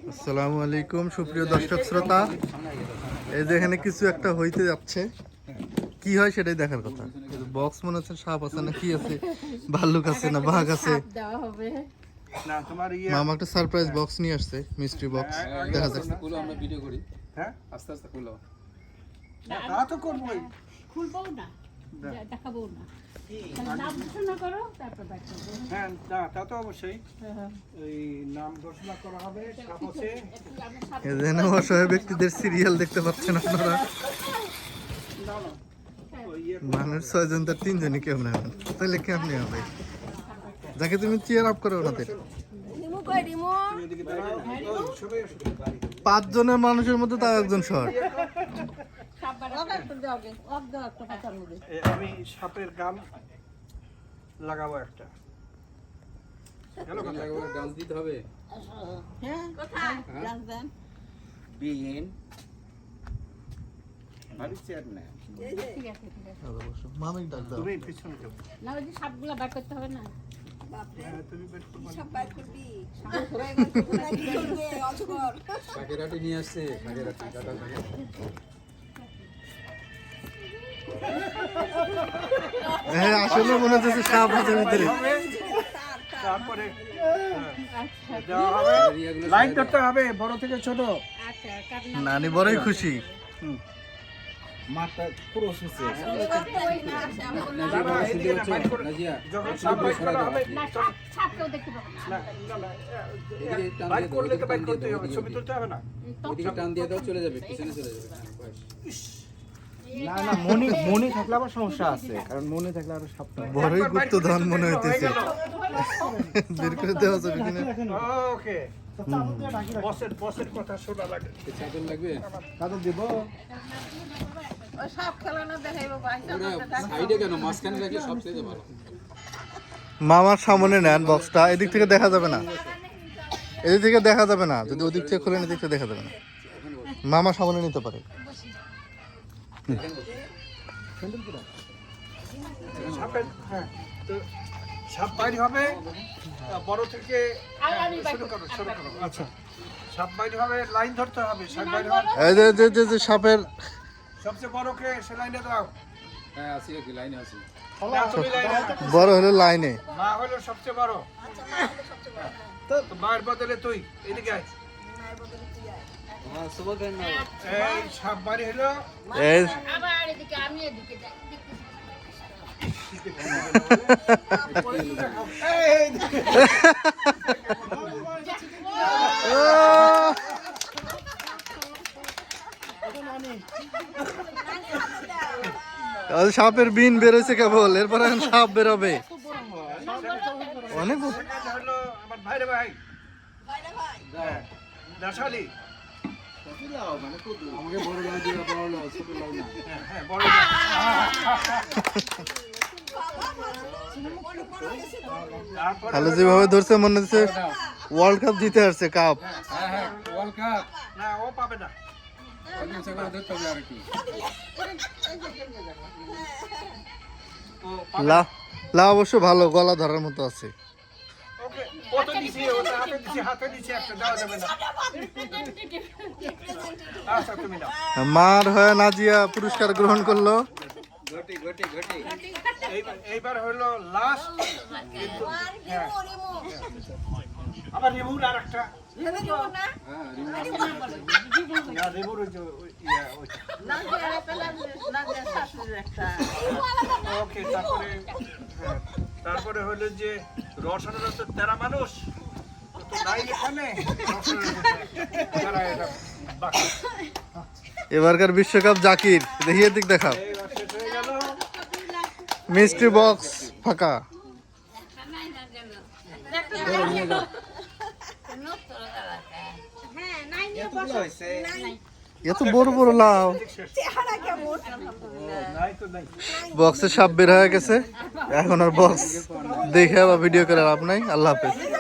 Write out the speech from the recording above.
আসসালামু আলাইকুম সুপ্রিয় দর্শক শ্রোতা। এই যে এখানে কিছু একটা হইতে যাচ্ছে, কি হয় সেটাই দেখার কথা। বক্স মনে হচ্ছে সাপ আছে না কি আছে, ভাল্লুক আছে না বাঘ আছে। মামা একটা সারপ্রাইজ বক্স নিয়ে আসছে, মিস্ট্রি বক্স। দেখা যাক, খুলো, আমরা ভিডিও করি। হ্যাঁ, আস্তে আস্তে খুলো। তা তো করবোই, খুলবো না, দেখাবো না। নাম ঘোষণা করো, তারপর দেখাবো। হ্যাঁ তা তো অবশ্যই। এই নাম ঘোষণা করা হবে, সাপ আছে। এখানে অসহায় ব্যক্তিদের সিরিয়াল দেখতে পাচ্ছেন আপনারা। মানুষ 6 জন, তার 3 জনই কেমন হবেন, তাহলে কেমনি হবে? যাকে তুমি চেয়ার আপ করো ওনাদের 5 জনের মানুষের মধ্যে তাও একজন শর্ট। আমি সাপের গান লাগাবো একটা। ডান্স দিতে হবে। বিন ভাবি চেয়ার না। ঠিক আছে, ঠিক আছে। মামিক ডাক দাও। তুমি পিছনে যাও। না, ওই যে সাপগুলা বার করতে হবে না। হ্যাঁ, তুমি বের করবে। শাকেরাটি নিয়ে আসছে, শাকেরাটি কাটা থাকে। হ্যাঁ, আসলে মনে হচ্ছে সাপ আছে ভিতরে। তারপরে দেওয়া হবে, লাইন ধরতে হবে বড় থেকে ছোট। আচ্ছা, কার নাম? নানি বড়ই খুশি। মাথা পুরো শুছে। না, না, এইদিকে না, বাইর করে- নাজিয়া, যখন সাপ বাইর করা হবে, না, সাপকেও দেখতে পাবো না। বাইর করলে তো বাইর করতেই হবে, ছবি তুলতে হবে না। ওইদিকে টান দিয়ে দাও, চলে যাবে, পিছনে চলে যাবে। হ্যাঁ, বাস। না না মনে থাকলে আবার সমস্যা আছে, কারণ মনে থাকলে আরো সাবধান। বড়ই গুপ্তধন মনে হইতেছে। বের করে দেওয়া যাবে কিনা? ওকে, বসের কথা শোনা লাগে। চাদর লাগবে? কাদের দিব? ওরা সাইডে কেন, মাঝখানে রাখলে সবচেয়ে ভালো। মামার সামনে নেন বক্সটা, এদিক থেকে দেখা যাবে না, এদিক থেকে দেখা যাবে না। যদি ওদিক থেকে খোলেন এদিক থেকে দেখা যাবে না। মামা সামনে নিতে পারে। সাপের, হ্যাঁ, তো সাপ বাইর হবে, বড় থেকে শুরু করো। আচ্ছা, সাপ বাইর হবে, লাইন ধরতে হবে, সাপ বাইর হবে। এই যে সাপের সবচেয়ে বড়কে সে লাইনে দাও। হ্যাঁ, আসি কি লাইনে আসি। না, তুমি লাইনে দাও। বড় হলো লাইনে। মা হলো সবচেয়ে বড়। তো মায়ের বদলে তুই এদিকে আয়। এই সাপ বাড়ি হলো। এই আবার এদিকে, আমি এদিকে যাই, দেখতে সাপের বিন বেরোছে কেবল, এরপর এখন সাপ বেরোবে অনেক। হলো আমার ভাইরে ভাই। হ্যাঁ, দাসালি। আমাকে বড় লাউ দিও, বড় লাউ, ছোট লাউ না। হ্যাঁ, বড়। তারপরে তাহলে যেভাবে ধরছে মনে হচ্ছে ওয়ার্ল্ড কাপ জিতে আসছে, কাপ। হ্যাঁ হ্যাঁ, ওয়ার্ল্ড কাপ। না, ও পাবে না। ইচ্ছা করে ধরতে হবে আর কি। ও পাবে না। লা লা অবশ্য ভালো, গলা ধরার মতো আছে। ওকে, ও তো দিছি, ও তো হাতে দিছি একটা, দেওয়া যাবে না। আচ্ছা, তুমি নাও। মার হয়ে নাজিয়া পুরস্কার গ্রহণ করলো। ঘটি ঘটি ঘটি। এইবার হলো লাস্ট। হ্যাঁ, আবার রিমুর আর একটা। হ্যাঁ, না, রিমুর ওই যে ওইটা। ওকে, তারপরে হ্যাঁ, তারপরে হলো যে রসনের তো 13 মানুষ তো নাই এখানে। বাকি এবারকার বিশ্বকাপ জাকির, দেখিয়ে দিক দেখাও। এইবার শেষ হয়ে গেল। মিস্ট্রি বক্স ফাঁকা। এত বড় বড় লাউ, নাই তো নাই। বক্সে সাপ বের হয়ে গেছে। এখন আর বক্স দেখে বা ভিডিও করে লাভ নাই। আল্লাহ হাফেজ।